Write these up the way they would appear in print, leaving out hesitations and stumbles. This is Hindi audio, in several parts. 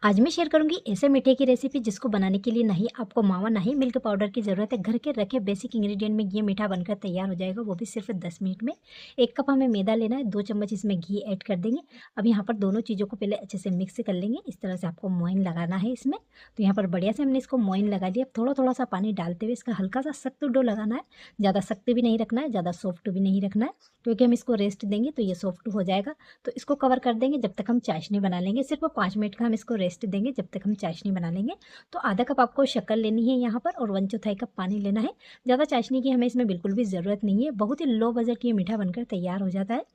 आज मैं शेयर करूंगी ऐसे मीठे की रेसिपी जिसको बनाने के लिए नहीं आपको मावा नहीं मिल्क पाउडर की ज़रूरत है। घर के रखे बेसिक इंग्रेडिएंट में ये मीठा बनकर तैयार हो जाएगा, वो भी सिर्फ 10 मिनट में। 1 कप हमें मैदा लेना है, 2 चम्मच इसमें घी ऐड कर देंगे। अब यहाँ पर दोनों चीज़ों को पहले अच्छे से मिक्स कर लेंगे। इस तरह से आपको मोइन लगाना है इसमें। तो यहाँ पर बढ़िया से हमने इसको मोइन लगा दिया। अब थोड़ा थोड़ा सा पानी डालते हुए इसका हल्का सा सख्त डो लगाना है। ज़्यादा सख्त भी नहीं रखना है, ज़्यादा सॉफ्ट भी नहीं रखना है, क्योंकि हम इसको रेस्ट देंगे तो ये सॉफ्ट हो जाएगा। तो इसको कवर कर देंगे जब तक हम चाशनी बना लेंगे। सिर्फ 5 मिनट का हम इसको रेस्ट देंगे जब तक हम चाशनी बना लेंगे। तो आधा कप आपको शक्कर लेनी है यहाँ पर और 1/4 कप पानी लेना है। ज़्यादा चाशनी की हमें इसमें बिल्कुल भी ज़रूरत नहीं है, बहुत ही लो बजट ये मीठा बनकर तैयार हो जाता है।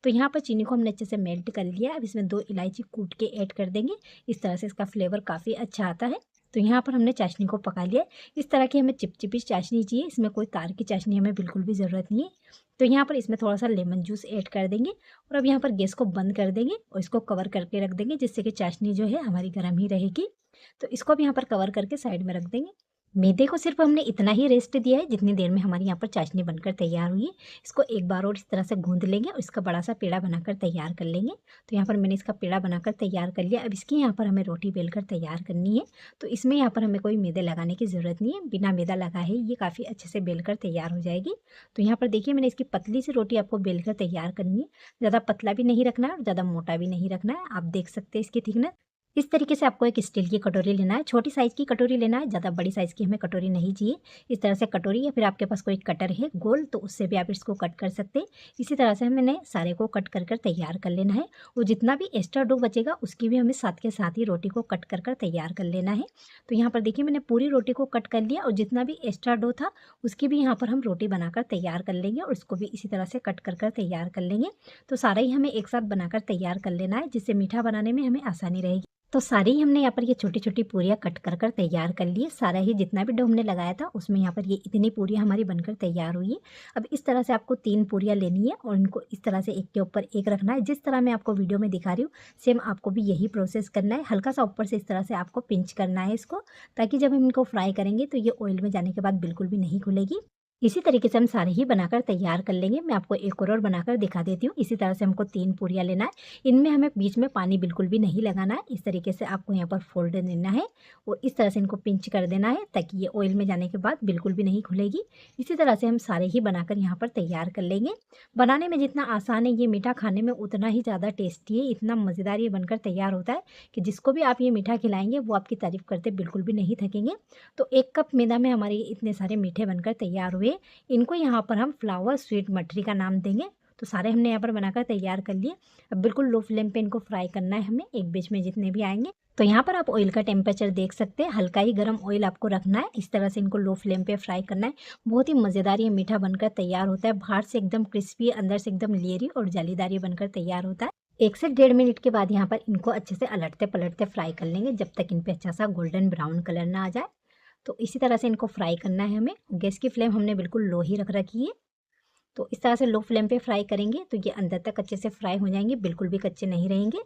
तो यहाँ पर चीनी को हमने अच्छे से मेल्ट कर लिया। अब इसमें 2 इलायची कूट के ऐड कर देंगे। इस तरह से इसका फ्लेवर काफ़ी अच्छा आता है। तो यहाँ पर हमने चाशनी को पका लिया। इस तरह की हमें चिपचिपी चाशनी चाहिए, इसमें कोई तार की चाशनी हमें बिल्कुल भी ज़रूरत नहीं है। तो यहाँ पर इसमें थोड़ा सा लेमन जूस ऐड कर देंगे और अब यहाँ पर गैस को बंद कर देंगे और इसको कवर करके रख देंगे, जिससे कि चाशनी जो है हमारी गर्म ही रहेगी। तो इसको भी यहाँ पर कवर करके साइड में रख देंगे। मैदे को सिर्फ हमने इतना ही रेस्ट दिया है जितनी देर में हमारी यहाँ पर चाशनी बनकर तैयार हुई है। इसको एक बार और इस तरह से गूंद लेंगे और इसका बड़ा सा पेड़ा बनाकर तैयार कर लेंगे। तो यहाँ पर मैंने इसका पेड़ा बनाकर तैयार कर लिया। अब इसकी यहाँ पर हमें रोटी बेलकर तैयार करनी है। तो इसमें यहाँ पर हमें कोई मैदे लगाने की ज़रूरत नहीं है, बिना मैदा लगाए ये काफ़ी अच्छे से बेलकर तैयार हो जाएगी। तो यहाँ पर देखिए मैंने इसकी पतली सी रोटी आपको बेलकर तैयार करनी है। ज़्यादा पतला भी नहीं रखना है और ज़्यादा मोटा भी नहीं रखना है। आप देख सकते हैं इसकी थिकनेस। इस तरीके से आपको एक स्टील की कटोरी लेना है, छोटी साइज़ की कटोरी लेना है, ज़्यादा बड़ी साइज़ की हमें कटोरी नहीं चाहिए। इस तरह से कटोरी या फिर आपके पास कोई कटर है गोल तो उससे भी आप इसको कट कर सकते हैं। इसी तरह से हमने सारे को कट कर तैयार कर लेना है। वो जितना भी एक्स्ट्रा डो बचेगा उसकी भी हमें साथ के साथ ही रोटी को कट कर तैयार कर लेना है। तो यहाँ पर देखिए मैंने पूरी रोटी को कट कर लिया और जितना भी एक्स्ट्रा डो था उसकी भी यहाँ पर हम रोटी बनाकर तैयार कर लेंगे और उसको भी इसी तरह से कट कर तैयार कर लेंगे। तो सारा ही हमें एक साथ बनाकर तैयार कर लेना है, जिससे मीठा बनाने में हमें आसानी रहेगी। तो सारी ही हमने यहाँ पर ये छोटी-छोटी पूरियाँ कट कर तैयार कर ली है। सारा ही जितना भी डो हमने लगाया था उसमें यहाँ पर ये इतनी पूरियाँ हमारी बनकर तैयार हुई है। अब इस तरह से आपको 3 पूरियाँ लेनी है और इनको इस तरह से एक के ऊपर एक रखना है। जिस तरह मैं आपको वीडियो में दिखा रही हूँ सेम आपको भी यही प्रोसेस करना है। हल्का सा ऊपर से इस तरह से आपको पिंच करना है इसको, ताकि जब हम इनको फ्राई करेंगे तो ये ऑयल में जाने के बाद बिल्कुल भी नहीं खुलेगी। इसी तरीके से हम सारे ही बनाकर तैयार कर लेंगे। मैं आपको एक और बनाकर दिखा देती हूँ। इसी तरह से हमको 3 पूरियाँ लेना है। इनमें हमें बीच में पानी बिल्कुल भी नहीं लगाना है। इस तरीके से आपको यहाँ पर फोल्ड देना है और इस तरह से इनको पिंच कर देना है, ताकि ये ऑयल में जाने के बाद बिल्कुल भी नहीं खुलेगी। इसी तरह से हम सारे ही बनाकर यहाँ पर तैयार कर लेंगे। बनाने में जितना आसान है ये मीठा, खाने में उतना ही ज़्यादा टेस्टी है। इतना मज़ेदार ये बनकर तैयार होता है कि जिसको भी आप ये मीठा खिलाएंगे वो आपकी तारीफ़ करते बिल्कुल भी नहीं थकेंगे। तो 1 कप मैदा में हमारे इतने सारे मीठे बनकर तैयार हुए। इनको यहाँ पर हम फ्लावर स्वीट मठरी का नाम देंगे। तो सारे हमने यहाँ पर बनाकर तैयार कर लिए। अब बिल्कुल लो फ्लेम पे इनको फ्राई करना है हमें, एक बीच में जितने भी आएंगे। तो यहाँ पर आप ऑयल का टेम्परेचर देख सकते हैं, हल्का ही गर्म ऑयल आपको रखना है। इस तरह से इनको लो फ्लेम पे फ्राई करना है। बहुत ही मज़ेदार ये मीठा बनकर तैयार होता है। बाहर से एकदम क्रिस्पी, अंदर से एकदम लेयरी और जालीदार ये बनकर तैयार होता है। 1 से 1.5 मिनट के बाद यहाँ पर इनको अच्छे से अलटते पलटते फ्राई कर लेंगे, जब तक इन पे अच्छा सा गोल्डन ब्राउन कलर ना आ जाए। तो इसी तरह से इनको फ्राई करना है हमें। गैस की फ्लेम हमने बिल्कुल लो ही रख रखी है। तो इस तरह से लो फ्लेम पे फ्राई करेंगे तो ये अंदर तक अच्छे से फ्राई हो जाएंगे, बिल्कुल भी कच्चे नहीं रहेंगे।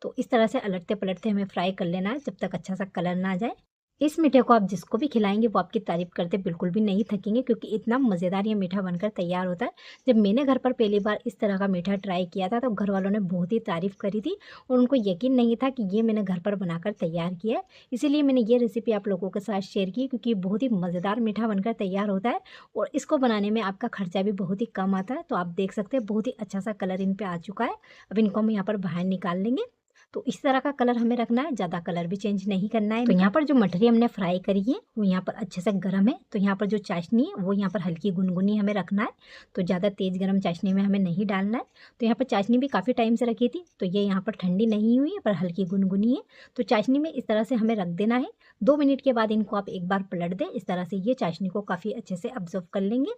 तो इस तरह से अलटते पलटते हमें फ्राई कर लेना है जब तक अच्छा सा कलर ना आ जाए। इस मीठे को आप जिसको भी खिलाएंगे वो आपकी तारीफ करते बिल्कुल भी नहीं थकेंगे, क्योंकि इतना मज़ेदार ये मीठा बनकर तैयार होता है। जब मैंने घर पर पहली बार इस तरह का मीठा ट्राई किया था तो घर वालों ने बहुत ही तारीफ़ करी थी और उनको यकीन नहीं था कि ये मैंने घर पर बनाकर तैयार किया है। इसीलिए मैंने ये रेसिपी आप लोगों के साथ शेयर की, क्योंकि बहुत ही मज़ेदार मीठा बनकर तैयार होता है और इसको बनाने में आपका खर्चा भी बहुत ही कम आता है। तो आप देख सकते हैं बहुत ही अच्छा सा कलर इन पर आ चुका है। अब इनको हम यहाँ पर बाहर निकाल लेंगे। तो इस तरह का कलर हमें रखना है, ज़्यादा कलर भी चेंज नहीं करना है। तो यहाँ पर जो मठरी हमने फ्राई करी है वो यहाँ पर अच्छे से गर्म है। तो यहाँ पर जो चाशनी है वो यहाँ पर हल्की गुनगुनी हमें रखना है। तो ज़्यादा तेज़ गर्म चाशनी में हमें नहीं डालना है। तो यहाँ पर चाशनी भी काफ़ी टाइम से रखी थी तो ये यहाँ पर ठंडी नहीं हुई है पर हल्की गुनगुनी है। तो चाशनी में इस तरह से हमें रख देना है। 2 मिनट के बाद इनको आप एक बार पलट दें। इस तरह से ये चाशनी को काफ़ी अच्छे से ऑब्जर्व कर लेंगे।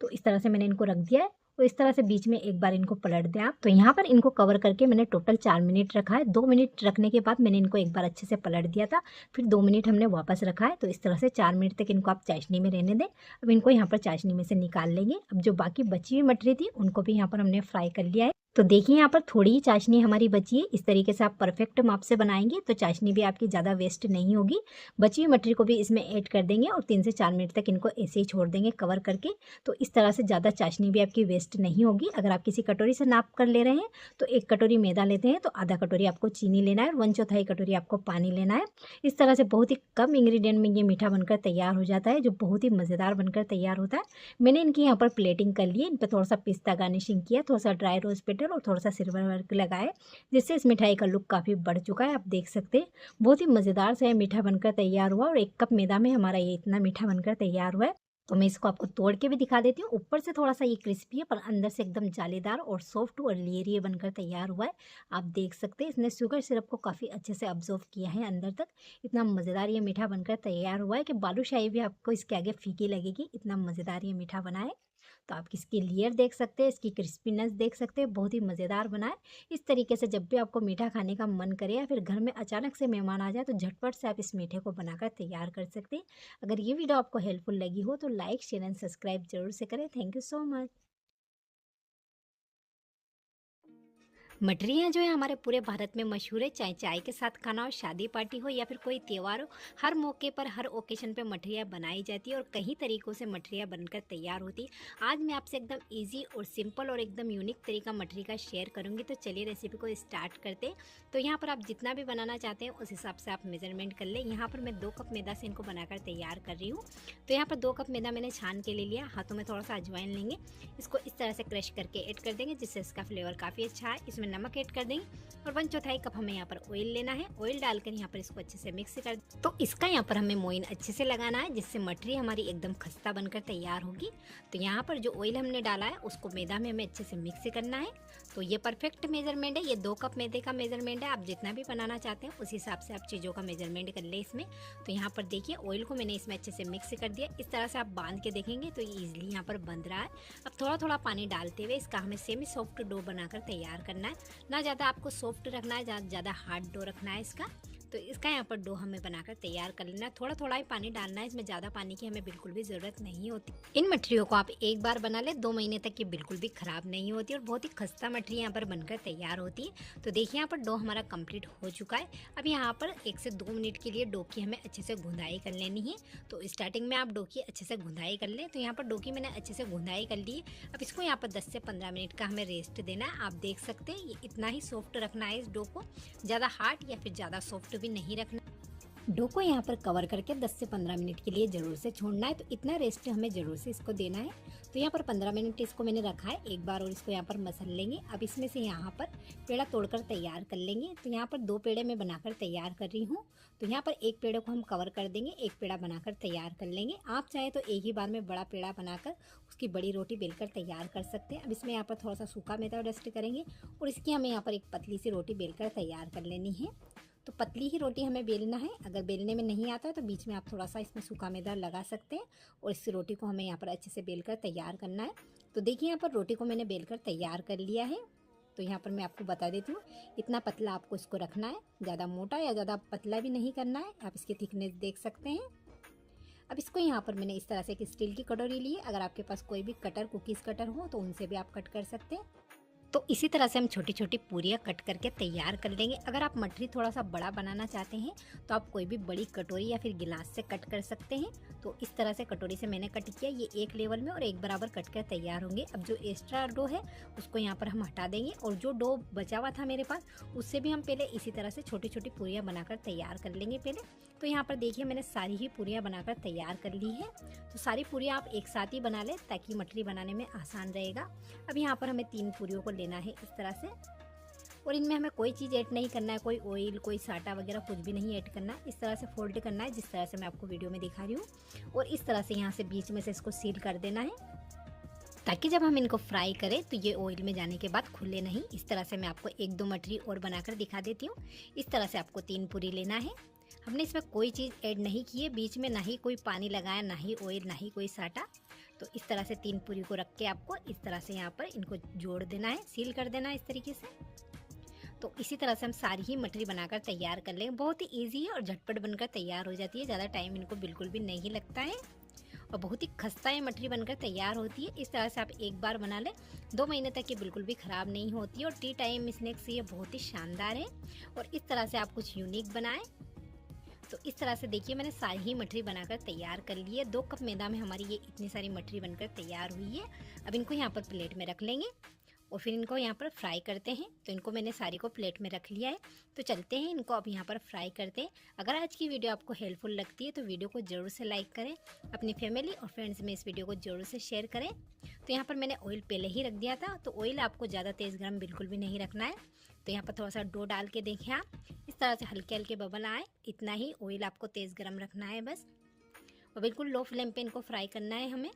तो इस तरह से मैंने इनको रख दिया है। तो इस तरह से बीच में एक बार इनको पलट दें आप। तो यहाँ पर इनको कवर करके मैंने टोटल 4 मिनट रखा है। 2 मिनट रखने के बाद मैंने इनको एक बार अच्छे से पलट दिया था, फिर 2 मिनट हमने वापस रखा है। तो इस तरह से 4 मिनट तक इनको आप चाशनी में रहने दें। अब इनको यहाँ पर चाशनी में से निकाल लेंगे। अब जो बाकी बची हुई मटरी थी उनको भी यहाँ पर हमने फ्राई कर लिया है। तो देखिए यहाँ पर थोड़ी ही चाशनी हमारी बची है। इस तरीके से आप परफेक्ट माप से बनाएंगे तो चाशनी भी आपकी ज़्यादा वेस्ट नहीं होगी। बची हुई मटर को भी इसमें ऐड कर देंगे और 3 से 4 मिनट तक इनको ऐसे ही छोड़ देंगे कवर करके। तो इस तरह से ज़्यादा चाशनी भी आपकी वेस्ट नहीं होगी। अगर आप किसी कटोरी से नाप कर ले रहे हैं तो 1 कटोरी मैदा लेते हैं तो आधा कटोरी आपको चीनी लेना है और 1/4 कटोरी आपको पानी लेना है। इस तरह से बहुत ही कम इंग्रेडिएंट में ये मीठा बनकर तैयार हो जाता है, जो बहुत ही मज़ेदार बनकर तैयार होता है। मैंने इनकी यहाँ पर प्लेटिंग कर ली है। इन पर थोड़ा सा पिस्ता गार्निशिंग किया, थोड़ा सा ड्राई रोज़ पेटल और थोड़ा सा सिल्वर वर्क लगाए, जिससे इस मिठाई का लुक काफ़ी बढ़ चुका है। आप देख सकते हैं बहुत ही मज़ेदार सा ये मीठा बनकर तैयार हुआ और 1 कप मैदा में हमारा ये इतना मीठा बनकर तैयार हुआ है। तो मैं इसको आपको तोड़ के भी दिखा देती हूँ। ऊपर से थोड़ा सा ये क्रिस्पी है पर अंदर से एकदम जालीदार और सॉफ्ट और लेयरी बनकर तैयार हुआ है। आप देख सकते हैं इसने शुगर सिरप को काफ़ी अच्छे से अब्जॉर्व किया है अंदर तक। इतना मज़ेदार ये मीठा बनकर तैयार हुआ है कि बालूशाही भी आपको इसके आगे फीकी लगेगी, इतना मज़ेदार ये मीठा बना है। तो आप इसकी लेयर देख सकते हैं, इसकी क्रिस्पीनेस देख सकते हैं, बहुत ही मज़ेदार बना है। इस तरीके से जब भी आपको मीठा खाने का मन करे या फिर घर में अचानक से मेहमान आ जाए तो झटपट से आप इस मीठे को बनाकर तैयार कर सकते हैं। अगर ये वीडियो आपको हेल्पफुल लगी हो तो लाइक, शेयर एंड सब्सक्राइब जरूर से करें। Thank you so much. मठरियाँ जो है हमारे पूरे भारत में मशहूर है, चाहे चाय के साथ खाना हो, शादी पार्टी हो या फिर कोई त्यौहार हो। हर मौके पर हर ओकेशन पे मठरियाँ बनाई जाती है और कई तरीक़ों से मठरियाँ बनकर तैयार होती है। आज मैं आपसे एकदम इजी और सिंपल और एकदम यूनिक तरीका मठरी का शेयर करूँगी। तो चलिए रेसिपी को स्टार्ट करते हैं। तो यहाँ पर आप जितना भी बनाना चाहते हैं उस हिसाब से आप मेजरमेंट कर लें। यहाँ पर मैं 2 कप मैदा से इनको बनाकर तैयार कर रही हूँ। तो यहाँ पर 2 कप मैदा मैंने छान के ले लिया। हाथों में थोड़ा सा अजवाइन लेंगे, इसको इस तरह से क्रश करके ऐड कर देंगे, जिससे इसका फ्लेवर काफ़ी अच्छा है। इसमें नमक ऐड कर देंगे और 1/4 कप हमें यहाँ पर ऑयल लेना है। ऑयल डालकर यहाँ पर इसको अच्छे से मिक्स कर, तो इसका यहाँ पर हमें मोइन अच्छे से लगाना है, जिससे मठरी हमारी एकदम खस्ता बनकर तैयार होगी। तो यहाँ पर जो ऑयल हमने डाला है उसको मैदा में हमें अच्छे से मिक्स करना है। तो ये परफेक्ट मेजरमेंट है, ये 2 कप मैदे का मेजरमेंट है। आप जितना भी बनाना चाहते हैं उस हिसाब से आप चीज़ों का मेजरमेंट कर ले इसमें। तो यहाँ पर देखिए ऑयल को मैंने इसमें अच्छे से मिक्स कर दिया। इस तरह से आप बांध के देखेंगे तो ये ईजिली यहाँ पर बंध रहा है। अब थोड़ा थोड़ा पानी डालते हुए इसका हमें सेमी सॉफ्ट डो बनाकर तैयार करना है। ना ज़्यादा आपको सॉफ्ट रखना है, ज़्यादा हार्ड डो रखना है इसका। तो इसका यहाँ पर डो हमें बनाकर तैयार कर लेना है। थोड़ा थोड़ा ही पानी डालना है, इसमें ज़्यादा पानी की हमें बिल्कुल भी ज़रूरत नहीं होती। इन मठरियों को आप एक बार बना ले 2 महीने तक ये बिल्कुल भी ख़राब नहीं होती और बहुत ही खस्ता मठरी यहाँ पर बनकर तैयार होती है। तो देखिए यहाँ पर डो हमारा कंप्लीट हो चुका है। अब यहाँ पर 1 से 2 मिनट के लिए डो की हमें अच्छे से गुंदाई कर लेनी है। तो स्टार्टिंग में आप डो की अच्छे से गुंदाई कर लें। तो यहाँ पर डो की मैंने अच्छे से गुंदाई कर ली है। अब इसको यहाँ पर 10 से 15 मिनट का हमें रेस्ट देना है। आप देख सकते हैं ये इतना ही सॉफ्ट रखना है इस डो को, ज़्यादा हार्ड या फिर ज़्यादा सॉफ्ट भी नहीं रखना। डो को यहाँ पर कवर करके 10 से 15 मिनट के लिए ज़रूर से छोड़ना है। तो इतना रेस्ट हमें ज़रूर से इसको देना है। तो यहाँ पर 15 मिनट इसको मैंने रखा है एक बार और इसको यहाँ पर मसल लेंगे। अब इसमें से यहाँ पर पेड़ा तोड़कर तैयार कर लेंगे। तो यहाँ पर 2 पेड़े मैं बनाकर तैयार कर रही हूँ। तो यहाँ पर एक पेड़े को हम कवर कर देंगे, एक पेड़ा बनाकर तैयार कर लेंगे। आप चाहें तो एक ही बार में बड़ा पेड़ा बनाकर उसकी बड़ी रोटी बेलकर तैयार कर सकते हैं। अब इसमें यहाँ पर थोड़ा सा सूखा मैदा डस्ट करेंगे और इसकी हमें यहाँ पर एक पतली सी रोटी बेलकर तैयार कर लेनी है। तो पतली ही रोटी हमें बेलना है। अगर बेलने में नहीं आता है तो बीच में आप थोड़ा सा इसमें सूखा मैदा लगा सकते हैं और इस रोटी को हमें यहाँ पर अच्छे से बेलकर तैयार करना है। तो देखिए यहाँ पर रोटी को मैंने बेलकर तैयार कर लिया है। तो यहाँ पर मैं आपको बता देती हूँ, इतना पतला आपको इसको रखना है, ज़्यादा मोटा या ज़्यादा पतला भी नहीं करना है। आप इसकी थिकनेस देख सकते हैं। अब इसको यहाँ पर मैंने इस तरह से एक स्टील की कटोरी ली है। अगर आपके पास कोई भी कटर, कुकीज़ कटर हो तो उनसे भी आप कट कर सकते हैं। तो इसी तरह से हम छोटी छोटी पूरियाँ कट करके तैयार कर लेंगे। अगर आप मठरी थोड़ा सा बड़ा बनाना चाहते हैं तो आप कोई भी बड़ी कटोरी या फिर गिलास से कट कर सकते हैं। तो इस तरह से कटोरी से मैंने कट किया, ये एक लेवल में और एक बराबर कट कर तैयार होंगे। अब जो एक्स्ट्रा डो है उसको यहाँ पर हम हटा देंगे और जो डो बचा हुआ था मेरे पास उससे भी हम पहले इसी तरह से छोटी छोटी पूरियाँ बनाकर तैयार कर लेंगे पहले। तो यहाँ पर देखिए मैंने सारी ही पूरियाँ बनाकर तैयार कर ली है। तो सारी पूरियाँ आप एक साथ ही बना लें ताकि मठरी बनाने में आसान रहेगा। अब यहाँ पर हमें 3 पूरियों को लेना है इस तरह से और इनमें हमें कोई चीज़ ऐड नहीं करना है, कोई ऑयल, कोई साटा वगैरह कुछ भी नहीं ऐड करना है। इस तरह से फोल्ड करना है जिस तरह से मैं आपको वीडियो में दिखा रही हूँ और इस तरह से यहाँ से बीच में से इसको सील कर देना है ताकि जब हम इनको फ्राई करें तो ये ऑयल में जाने के बाद खुले नहीं। इस तरह से मैं आपको 1-2 मठरी और बनाकर दिखा देती हूँ। इस तरह से आपको 3 पूरी लेना है। हमने इसमें कोई चीज़ ऐड नहीं की है, बीच में ना ही कोई पानी लगाया, ना ही ऑयल, ना ही कोई साटा। तो इस तरह से 3 पूरी को रख के आपको इस तरह से यहाँ पर इनको जोड़ देना है, सील कर देना है इस तरीके से। तो इसी तरह से हम सारी ही मठरी बनाकर तैयार कर लेंगे। बहुत ही ईजी है और झटपट बनकर तैयार हो जाती है, ज़्यादा टाइम इनको बिल्कुल भी नहीं लगता है। और बहुत ही खस्ता ये मठरी बनकर तैयार होती है। इस तरह से आप एक बार बना लें, 2 महीने तक ये बिल्कुल भी ख़राब नहीं होती है और टी टाइम स्नैक्स ये बहुत ही शानदार है। और इस तरह से आप कुछ यूनिक बनाएं। तो इस तरह से देखिए मैंने सारी ही मठरी बनाकर तैयार कर ली है। 2 कप मैदा में हमारी ये इतनी सारी मठरी बनकर तैयार हुई है। अब इनको यहाँ पर प्लेट में रख लेंगे और फिर इनको यहाँ पर फ्राई करते हैं। तो इनको मैंने सारी को प्लेट में रख लिया है। तो चलते हैं इनको अब यहाँ पर फ्राई करते हैं। अगर आज की वीडियो आपको हेल्पफुल लगती है तो वीडियो को ज़रूर से लाइक करें, अपनी फैमिली और फ्रेंड्स में इस वीडियो को ज़रूर से शेयर करें। तो यहाँ पर मैंने ऑयल पहले ही रख दिया था, तो ऑयल आपको ज़्यादा तेज़ गर्म बिल्कुल भी नहीं रखना है। तो यहाँ पर थोड़ा सा डो डाल के देखें आप, इस तरह से हल्के हल्के बबल आए, इतना ही ऑयल आपको तेज़ गर्म रखना है बस। और बिल्कुल लो फ्लेम पे इनको फ्राई करना है हमें।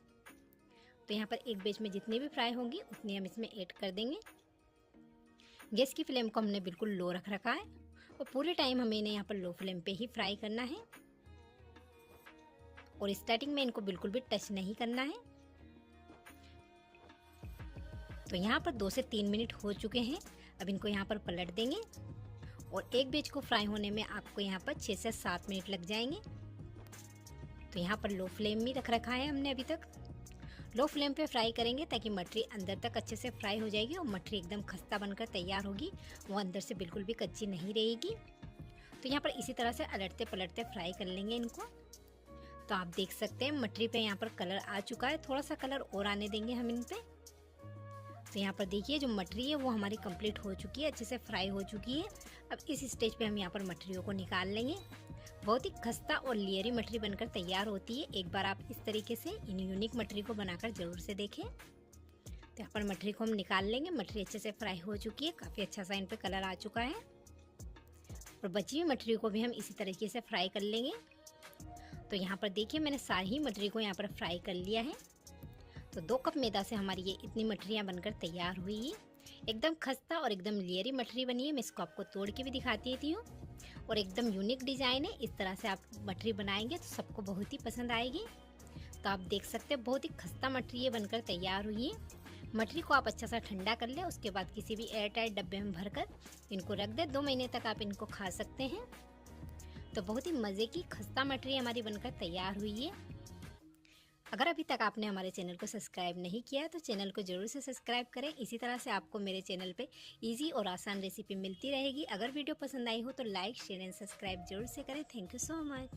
तो यहाँ पर एक बैच में जितनी भी फ्राई होंगी उतनी हम इसमें ऐड कर देंगे। गैस की फ्लेम को हमने बिल्कुल लो रख रखा है और पूरे टाइम हमें इन्हें यहाँ पर लो फ्लेम पे ही फ्राई करना है और स्टार्टिंग में इनको बिल्कुल भी टच नहीं करना है। तो यहाँ पर 2 से 3 मिनट हो चुके हैं। अब इनको यहाँ पर पलट देंगे और एक बैच को फ्राई होने में आपको यहाँ पर 6 से 7 मिनट लग जाएंगे। तो यहाँ पर लो फ्लेम में रख रखा है हमने अभी तक। लो फ्लेम पे फ्राई करेंगे ताकि मठरी अंदर तक अच्छे से फ्राई हो जाएगी और मठरी एकदम खस्ता बनकर तैयार होगी, वो अंदर से बिल्कुल भी कच्ची नहीं रहेगी। तो यहाँ पर इसी तरह से अलटते पलटते फ्राई कर लेंगे इनको। तो आप देख सकते हैं मठरी पे यहाँ पर कलर आ चुका है, थोड़ा सा कलर और आने देंगे हम इन पे। तो यहाँ पर देखिए जो मठरी है वो हमारी कंप्लीट हो चुकी है, अच्छे से फ्राई हो चुकी है। अब इस स्टेज पे हम यहाँ पर मठरियों को निकाल लेंगे। बहुत ही खस्ता और लेयरी मठरी बनकर तैयार होती है। एक बार आप इस तरीके से इन यूनिक मठरी को बनाकर ज़रूर से देखें। तो यहाँ पर मठरी को हम निकाल लेंगे। मठरी अच्छे से फ्राई हो चुकी है, काफ़ी अच्छा सा इन पर कलर आ चुका है। और बची हुई मठरी को भी हम इसी तरीके से फ्राई कर लेंगे। तो यहाँ पर देखिए मैंने सारी ही मठरी को यहाँ पर फ्राई कर लिया है। तो 2 कप मैदा से हमारी ये इतनी मठरियाँ बनकर तैयार हुई है। एकदम खस्ता और एकदम लेयरी मठरी बनी है। मैं इसको आपको तोड़ के भी दिखाती थी हूँ और एकदम यूनिक डिज़ाइन है। इस तरह से आप मठरी बनाएंगे तो सबको बहुत ही पसंद आएगी। तो आप देख सकते हैं बहुत ही खस्ता मठरी ये बनकर तैयार हुई है। मठरी को आप अच्छा सा ठंडा कर लें, उसके बाद किसी भी एयर टाइट डब्बे में भरकर इनको रख दें। 2 महीने तक आप इनको खा सकते हैं। तो बहुत ही मज़े की खस्ता मठरी हमारी बनकर तैयार हुई है। अगर अभी तक आपने हमारे चैनल को सब्सक्राइब नहीं किया तो चैनल को ज़रूर से सब्सक्राइब करें। इसी तरह से आपको मेरे चैनल पे इजी और आसान रेसिपी मिलती रहेगी। अगर वीडियो पसंद आई हो तो लाइक शेयर एंड सब्सक्राइब जरूर से करें। Thank you so much.